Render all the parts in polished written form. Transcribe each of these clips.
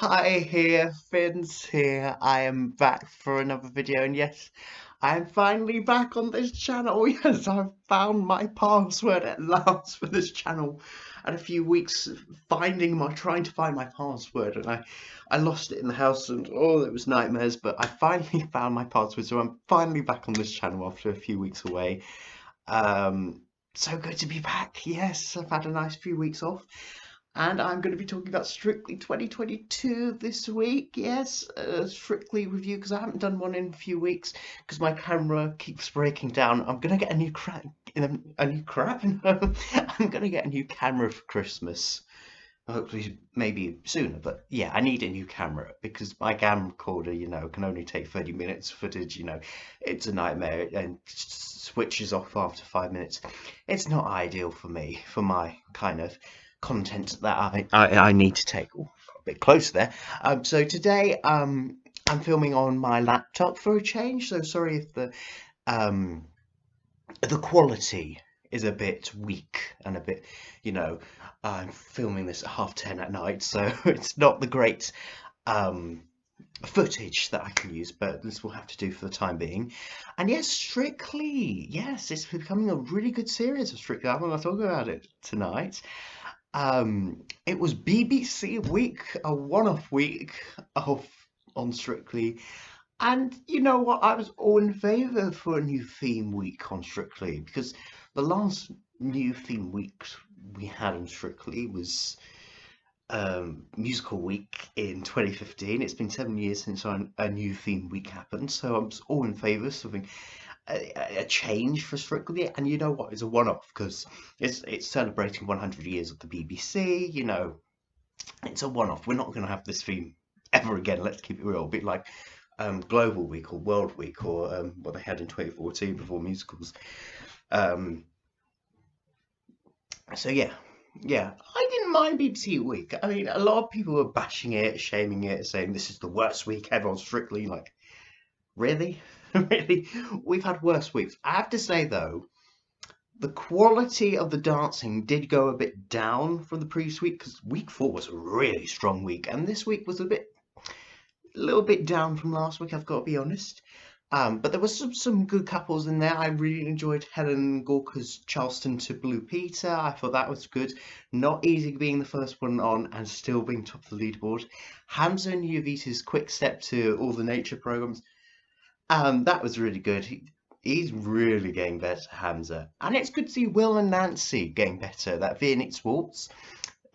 Hi here, Finns here. I am back for another video, and yes, I am finally back on this channel. Yes, I've found my password at last for this channel. And a few weeks trying to find my password, and I lost it in the house, and oh, it was nightmares. But I finally found my password, so I'm finally back on this channel after a few weeks away. Um, so good to be back. Yes, I've had a nice few weeks off. And I'm going to be talking about Strictly 2022 this week. Yes, Strictly review because I haven't done one in a few weeks because my camera keeps breaking down. I'm going to get a new a new crap. No, I'm going to get a new camera for Christmas. Hopefully, maybe sooner. But yeah, I need a new camera because my camcorder, can only take 30 minutes footage. It's a nightmare and switches off after 5 minutes. It's not ideal for me, for my kind of content that I need to take. Ooh, got a bit close there. So today, I'm filming on my laptop for a change. So sorry if um, the quality is a bit weak and a bit, you know, I'm filming this at 10:30 at night, so it's not the great um, footage that I can use, but this will have to do for the time being. And yes, Strictly, yes, it's becoming a really good series of Strictly. I'm going to talk about it tonight. It was BBC week, a one-off week of on Strictly, and you know what? I was all in favour for a new theme week on Strictly because the last new theme week we had on Strictly was musical week in 2015. It's been 7 years since a new theme week happened, so I'm all in favour of something a change for Strictly. And you know what? It's a one-off because it's celebrating 100 years of the BBC. It's a one-off. We're not going to have this theme ever again. Let's keep it real. A bit like Global Week or World Week or what they had in 2014 before musicals. Um, so yeah, I didn't mind BBC Week. I mean, a lot of people were bashing it, shaming it, saying this is the worst week ever on Strictly. Like, really? Really? We've had worse weeks. I have to say though, the quality of the dancing did go a bit down from the previous week because week 4 was a really strong week, and this week was a little bit down from last week, I've got to be honest. But there was some good couples in there. I really enjoyed Helen Gorka's Charleston to Blue Peter. I thought that was good. Not easy being the first one on and still being top of the leaderboard. Hamza and Yuvita's quick step to all the nature programs. That was really good. He's really getting better, Hamza. And it's good to see Will and Nancy getting better. That Viennese waltz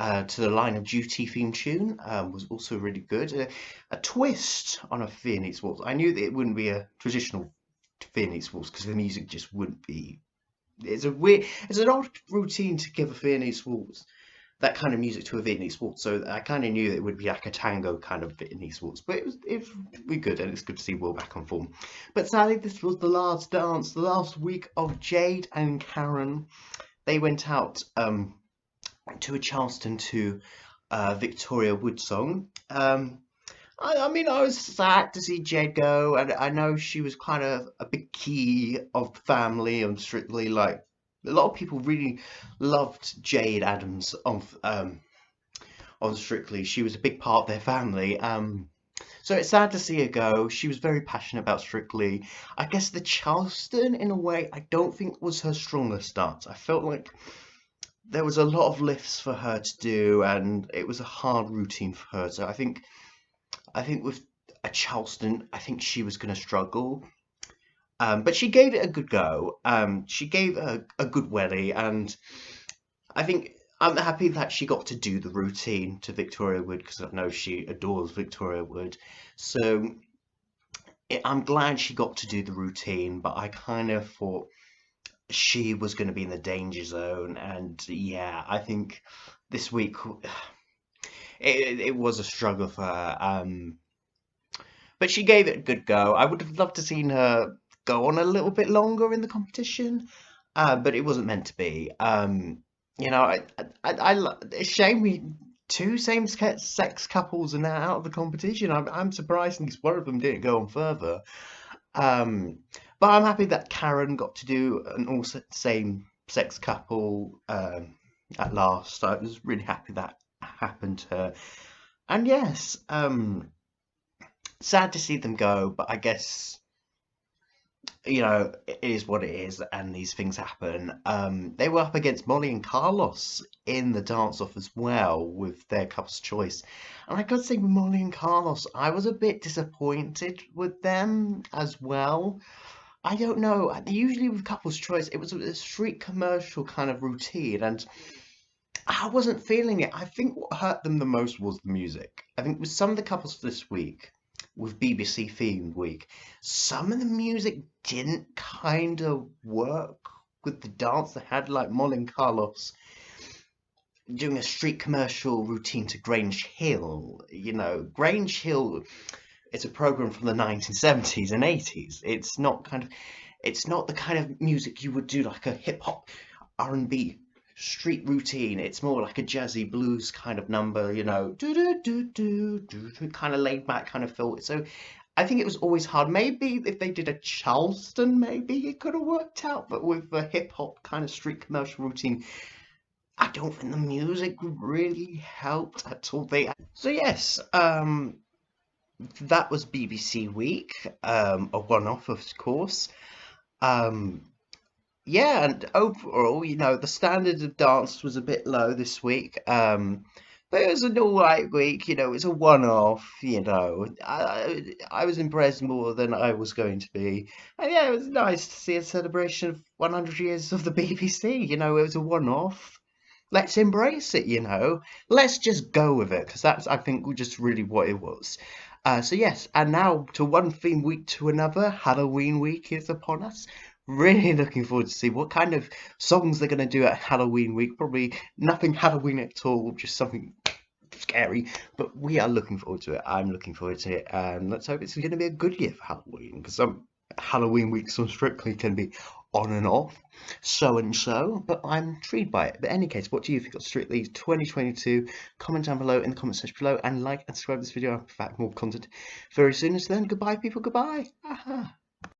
to the Line of Duty theme tune was also really good. A twist on a Viennese waltz. I knew that it wouldn't be a traditional Viennese waltz because the music just wouldn't be. It's an odd routine to give a Viennese waltz that kind of music to a Viennese waltz. So I kind of knew it would be like a tango kind of Viennese waltz, but it was really good, and it's good to see Will back on form. But sadly, this was the last dance, the last week of Jade and Karen. They went out to a Charleston to Victoria Wood song. I mean, I was sad to see Jade go, and I know she was kind of a big key of the family and Strictly. Like a lot of people really loved Jade Adams on Strictly. She was a big part of their family. So it's sad to see her go. She was very passionate about Strictly. I guess the Charleston, in a way, I don't think was her strongest dance. I felt like there was a lot of lifts for her to do, and it was a hard routine for her. So I think with a Charleston, I think she was going to struggle. But she gave it a good go. She gave a good welly, and I think I'm happy that she got to do the routine to Victoria Wood because I know she adores Victoria Wood. So I'm glad she got to do the routine, but I kind of thought she was going to be in the danger zone, and yeah, I think this week it was a struggle for her. But she gave it a good go. I would have loved to seen her go on a little bit longer in the competition, but it wasn't meant to be. It's a shame we two same-sex couples are now out of the competition. I'm surprised at least one of them didn't go on further. Um, but I'm happy that Karen got to do an all same-sex couple at last. I was really happy that happened to her. And yes, sad to see them go, but I guess, it is what it is, and these things happen. They were up against Molly and Carlos in the dance off as well with their couple's choice. And I gotta say, with Molly and Carlos, I was a bit disappointed with them as well. I don't know. Usually with couple's choice, it was a street commercial kind of routine, and I wasn't feeling it. I think what hurt them the most was the music. I think with some of the couples this week, with BBC themed week, some of the music didn't kind of work with the dance they had, like Molly and Carlos doing a street commercial routine to Grange Hill. Grange Hill, it's a program from the 1970s and 80s. It's not the kind of music you would do like a hip hop R&B street routine. It's more like a jazzy blues kind of number, do do do do do, kind of laid back kind of feel. So I think it was always hard. Maybe if they did a Charleston, maybe it could have worked out. But with the hip hop kind of street commercial routine, I don't think the music really helped at all. So yes, that was BBC Week, a one-off, of course. Um, yeah, and overall, the standard of dance was a bit low this week. But it was an all right week, it was a one-off. I was impressed more than I was going to be. And yeah, it was nice to see a celebration of 100 years of the BBC. It was a one-off. Let's embrace it. Let's just go with it, because that's, I think, just really what it was. So yes, and now to one theme week to another, Halloween week is upon us. Really looking forward to see what kind of songs they're going to do at Halloween week. Probably nothing Halloween at all, just something scary. But we are looking forward to it. I'm looking forward to it, and let's hope it's going to be a good year for Halloween. Because some Halloween weeks on Strictly can be on and off, so and so. But I'm intrigued by it. But in any case, what do you think of Strictly 2022? Comment down below in the comment section below, and like and subscribe to this video. I'll be back with more content very soon. So then, goodbye, people. Goodbye. Aha.